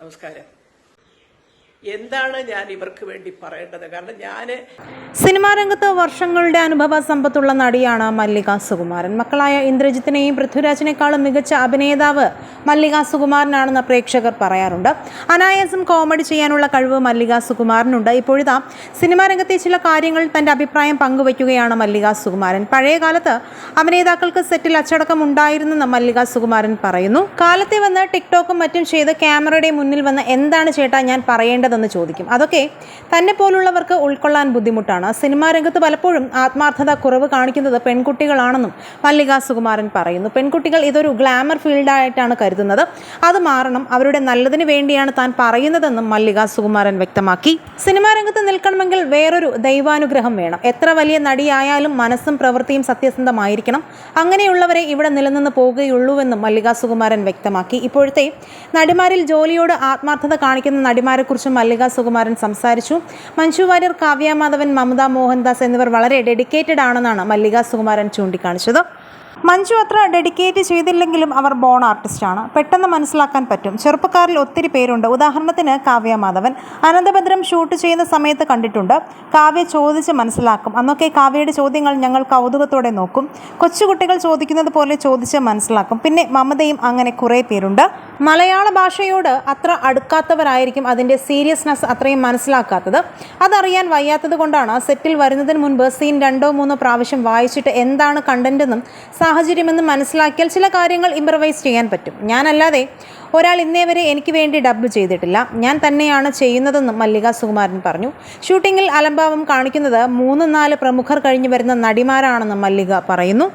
നമസ്കാരം. എന്താണ് ഞാൻ ഇവർക്ക് വേണ്ടി പറയേണ്ടത്? കാരണം സിനിമാ രംഗത്ത് വർഷങ്ങളുടെ അനുഭവ സമ്പത്തുള്ള നടിയാണ് മല്ലിക സുകുമാരൻ. മക്കളായ ഇന്ദ്രജിത്തിനെയും പൃഥ്വിരാജിനേക്കാളും മികച്ച അഭിനേതാവ് മല്ലിക സുകുമാരനാണെന്ന് പ്രേക്ഷകർ പറയാറുണ്ട്. അനായാസം കോമഡി ചെയ്യാനുള്ള കഴിവ് മല്ലിക സുകുമാരനുണ്ട്. ഇപ്പോഴിതാ സിനിമാ രംഗത്തെ ചില കാര്യങ്ങൾ തന്റെ അഭിപ്രായം പങ്കുവയ്ക്കുകയാണ് മല്ലിക സുകുമാരൻ. പഴയ കാലത്ത് അഭിനേതാക്കൾക്ക് സെറ്റിൽ അച്ചടക്കം ഉണ്ടായിരുന്നെന്ന് മല്ലിക സുകുമാരൻ പറയുന്നു. കാലത്തെ വന്ന് ടിക്ടോക്കും മറ്റും ചെയ്ത് ക്യാമറയുടെ മുന്നിൽ വന്ന് എന്താണ് ചേട്ടാ ഞാൻ പറയേണ്ടതെന്ന് ചോദിക്കും. അതൊക്കെ തന്നെ പോലുള്ളവർക്ക് ഉൾക്കൊള്ളാൻ ബുദ്ധിമുട്ടാണ്. സിനിമാ രംഗത്ത് പലപ്പോഴും ആത്മാർത്ഥത കുറവ് കാണിക്കുന്നത് പെൺകുട്ടികളാണെന്നും മല്ലിക സുകുമാരൻ പറയുന്നു. പെൺകുട്ടികൾ ഇതൊരു ഗ്ലാമർ ഫീൽഡായിട്ടാണ് കരുതുന്നത്. അത് മാറണം. അവരുടെ നല്ലതിന് വേണ്ടിയാണ് താൻ പറയുന്നതെന്നും മല്ലിക സുകുമാരൻ വ്യക്തമാക്കി. സിനിമാ രംഗത്ത് നിൽക്കണമെങ്കിൽ വേറൊരു ദൈവാനുഗ്രഹം വേണം. എത്ര വലിയ നടിയായാലും മനസ്സും പ്രവൃത്തിയും സത്യസന്ധമായിരിക്കണം. അങ്ങനെയുള്ളവരെ ഇവിടെ നിലനിന്ന് പോകുകയുള്ളൂവെന്നും മല്ലിക സുകുമാരൻ വ്യക്തമാക്കി. ഇപ്പോഴത്തെ നടിമാരിൽ ജോലിയോട് ആത്മാർത്ഥത കാണിക്കുന്ന നടിമാരെക്കുറിച്ച് മല്ലിക സുകുമാരൻ സംസാരിച്ചു. മഞ്ജു വാര്യർ, കാവ്യ മാധവൻ, മമത മോഹൻദാസ് എന്നിവർ വളരെ ഡെഡിക്കേറ്റഡ് ആണെന്നാണ് മല്ലിക സുകുമാരൻ ചൂണ്ടിക്കാണിച്ചത്. മഞ്ജു അത്ര ഡെഡിക്കേറ്റ് ചെയ്തില്ലെങ്കിലും അവർ ബോൺ ആർട്ടിസ്റ്റാണ്. പെട്ടെന്ന് മനസ്സിലാക്കാൻ പറ്റും. ചെറുപ്പക്കാരിൽ ഒത്തിരി പേരുണ്ട്. ഉദാഹരണത്തിന് കാവ്യ മാധവൻ. അനന്തഭദ്രം ഷൂട്ട് ചെയ്യുന്ന സമയത്ത് കണ്ടിട്ടുണ്ട്. കാവ്യ ചോദിച്ച് മനസ്സിലാക്കും. അന്നൊക്കെ കാവ്യയുടെ ചോദ്യങ്ങൾ ഞങ്ങൾ കൗതുകത്തോടെ നോക്കും. കൊച്ചുകുട്ടികൾ ചോദിക്കുന്നത് പോലെ ചോദിച്ച് മനസ്സിലാക്കും. പിന്നെ മമതയും അങ്ങനെ കുറേ പേരുണ്ട്. മലയാള ഭാഷയോട് അത്ര അടുക്കാത്തവരായിരിക്കും അതിൻ്റെ സീരിയസ്നെസ് അത്രയും മനസ്സിലാക്കാത്തത്. അതറിയാൻ വയ്യാത്തത് കൊണ്ടാണ് സെറ്റിൽ വരുന്നതിന് മുൻപ് സീൻ 2-3 പ്രാവശ്യം വായിച്ചിട്ട് എന്താണ് കണ്ടന്റെന്നും സാഹചര്യമെന്നും മനസ്സിലാക്കിയാൽ ചില കാര്യങ്ങൾ ഇംപ്രവൈസ് ചെയ്യാൻ പറ്റും. ഞാനല്ലാതെ ഒരാൾ ഇന്നേ വരെ എനിക്ക് വേണ്ടി ഡബ് ചെയ്തിട്ടില്ല. ഞാൻ തന്നെയാണ് ചെയ്യുന്നതെന്നും മല്ലിക സുകുമാരൻ പറഞ്ഞു. ഷൂട്ടിങ്ങിൽ അലംഭാവം കാണിക്കുന്നത് 3-4 പ്രമുഖർ കഴിഞ്ഞു വരുന്ന നടിമാരാണെന്നും മല്ലിക പറയുന്നു.